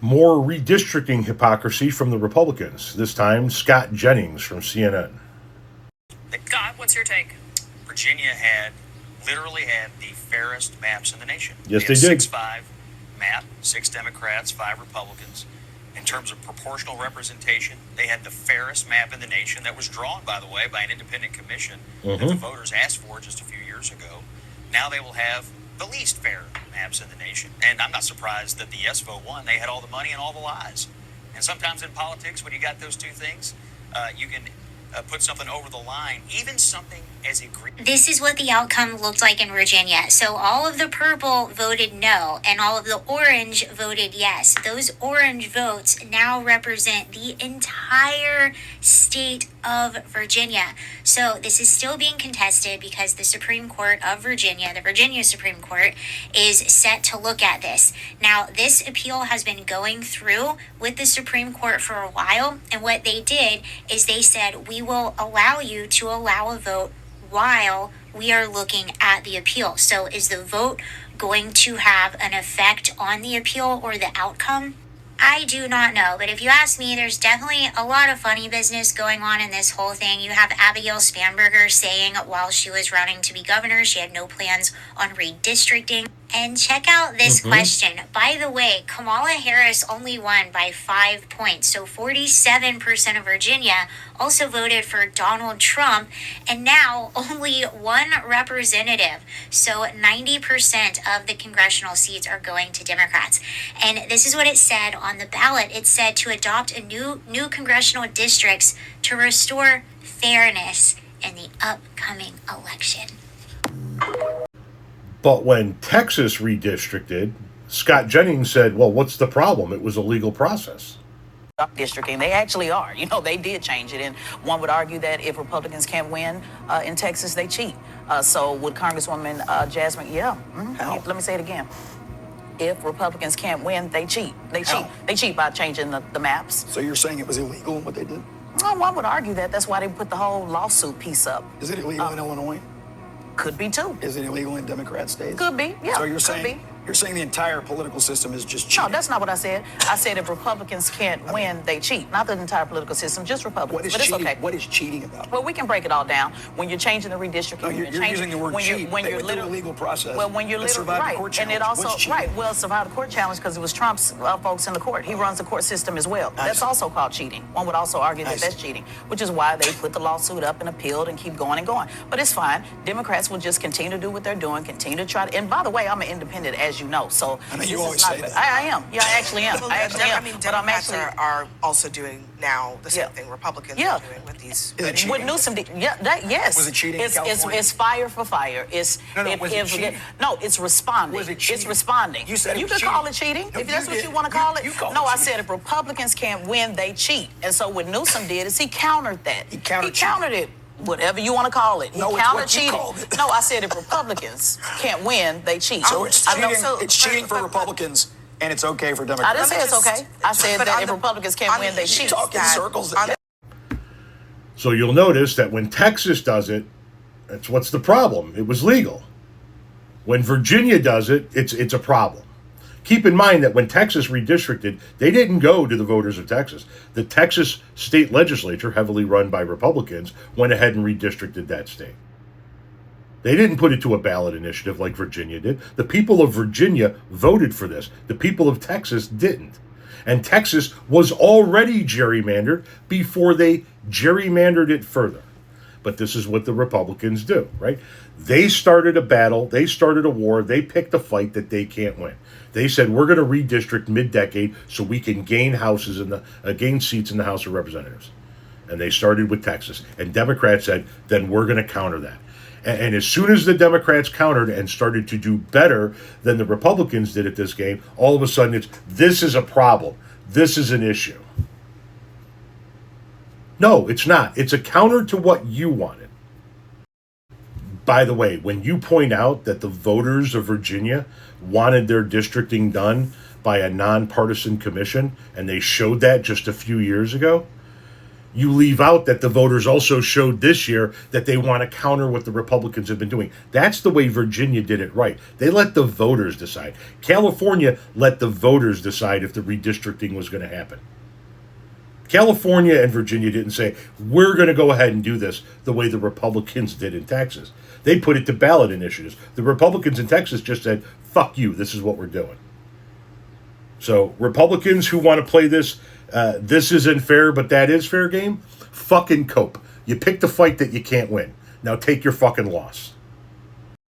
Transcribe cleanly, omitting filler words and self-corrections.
More redistricting hypocrisy from the Republicans, this time Scott Jennings from CNN. God, what's your take? Virginia literally had the fairest maps in the nation. Yes, they did. 6-5 map, 6 Democrats, 5 Republicans. In terms of proportional representation, they had the fairest map in the nation that was drawn, by the way, by an independent commission that the voters asked for just a few years ago. Now they will have the least fair maps in the nation. And I'm not surprised that the yes vote won. They had all the money and all the lies. And sometimes in politics, when you got those two things, you can put something over the line, even something as egregious. This is what the outcome looked like in Virginia. So all of the purple voted no, and all of the orange voted yes. Those orange votes now represent the entire state of Virginia. So this is still being contested because the Supreme Court of Virginia, the Virginia Supreme Court, is set to look at this. Now, this appeal has been going through with the Supreme Court for a while, and what they did is they said, we will allow you to allow a vote while we are looking at the appeal. So is the vote going to have an effect on the appeal or the outcome? I do not know, but if you ask me, there's definitely a lot of funny business going on in this whole thing. You have Abigail Spanberger saying while she was running to be governor, she had no plans on redistricting. And check out this question. By the way, Kamala Harris only won by 5 points. So 47% of Virginia also voted for Donald Trump, and now only one representative. So 90% of the congressional seats are going to Democrats. And this is what it said on the ballot. It said to adopt a new congressional districts to restore fairness in the upcoming election. But when Texas redistricted, Scott Jennings said, well, what's the problem? It was a legal process. Districting, they actually are. You know, they did change it. And one would argue that if Republicans can't win in Texas, they cheat. So would Congresswoman Jasmine, let me say it again. If Republicans can't win, they cheat. They cheat. They cheat by changing the maps. So you're saying it was illegal what they did? Well, one would argue that. That's why they put the whole lawsuit piece up. Is it illegal in Illinois? Could be too. Is it illegal in Democrat states? Could be, yeah. So you're saying the entire political system is just cheating? No, that's not what I said. I said if Republicans can't win, they cheat. Not the entire political system, just Republicans. What is but cheating? It's okay. What is cheating about? Well, we can break it all down. When you're changing the redistricting, No, you're using the word cheat. When They you're went through a legal process. Well, when you're literally right, court and it challenge. also What's cheating? right. Well, survived the court challenge because it was Trump's folks in the court. He runs the court system as well. That's also called cheating. One would also argue that that's cheating, which is why they put the lawsuit up and appealed and keep going and going. But it's fine. Democrats will just continue to do what they're doing, continue to try to. And by the way, I'm an independent, as you know. So I mean, you always say that. I am. Yeah, I actually am. Well, I actually am. I mean, but I'm Democrats actually are also doing now the same thing Republicans are doing with these. Is it cheating? With Newsom, yes. Was it cheating in It's California? fire for fire. It's was it cheating? No, it's responding. Was it cheating? It's responding. You said it you was could cheating. call it cheating No, if that's you what did. you want to call it. You called No, it I cheating. said if Republicans can't win, they cheat. And so what Newsom did is he countered that. He countered it. Whatever you want to call it. No, He it's countered what you cheating. called it. No, I said if Republicans can't win, they cheat. So it's I know- cheating. It's cheating for Republicans, and it's okay for I Democrats. didn't say it's okay. I said But that on if the- Republicans can't on win, the- they cheat. Talk in circles. So you'll notice that when Texas does it, what's the problem? It was legal. When Virginia does it, it's a problem. Keep in mind that when Texas redistricted, they didn't go to the voters of Texas. The Texas state legislature, heavily run by Republicans, went ahead and redistricted that state. They didn't put it to a ballot initiative like Virginia did. The people of Virginia voted for this. The people of Texas didn't. And Texas was already gerrymandered before they gerrymandered it further. But this is what the Republicans do, right? They started a battle. They started a war. They picked a fight that they can't win. They said, we're going to redistrict mid-decade so we can gain gain seats in the House of Representatives. And they started with Texas. And Democrats said, then we're going to counter that. And as soon as the Democrats countered and started to do better than the Republicans did at this game, all of a sudden this is a problem. This is an issue. No, it's not. It's a counter to what you wanted. By the way, when you point out that the voters of Virginia wanted their districting done by a nonpartisan commission, and they showed that just a few years ago, You leave out that the voters also showed this year that they want to counter what the Republicans have been doing. That's the way Virginia did it right. They let the voters decide. California let the voters decide if the redistricting was going to happen. California and Virginia didn't say, we're going to go ahead and do this the way the Republicans did in Texas. They put it to ballot initiatives. The Republicans in Texas just said, fuck you, this is what we're doing. So Republicans who want to play this, this isn't fair, but that is fair game, fucking cope. You picked a fight that you can't win. Now take your fucking loss.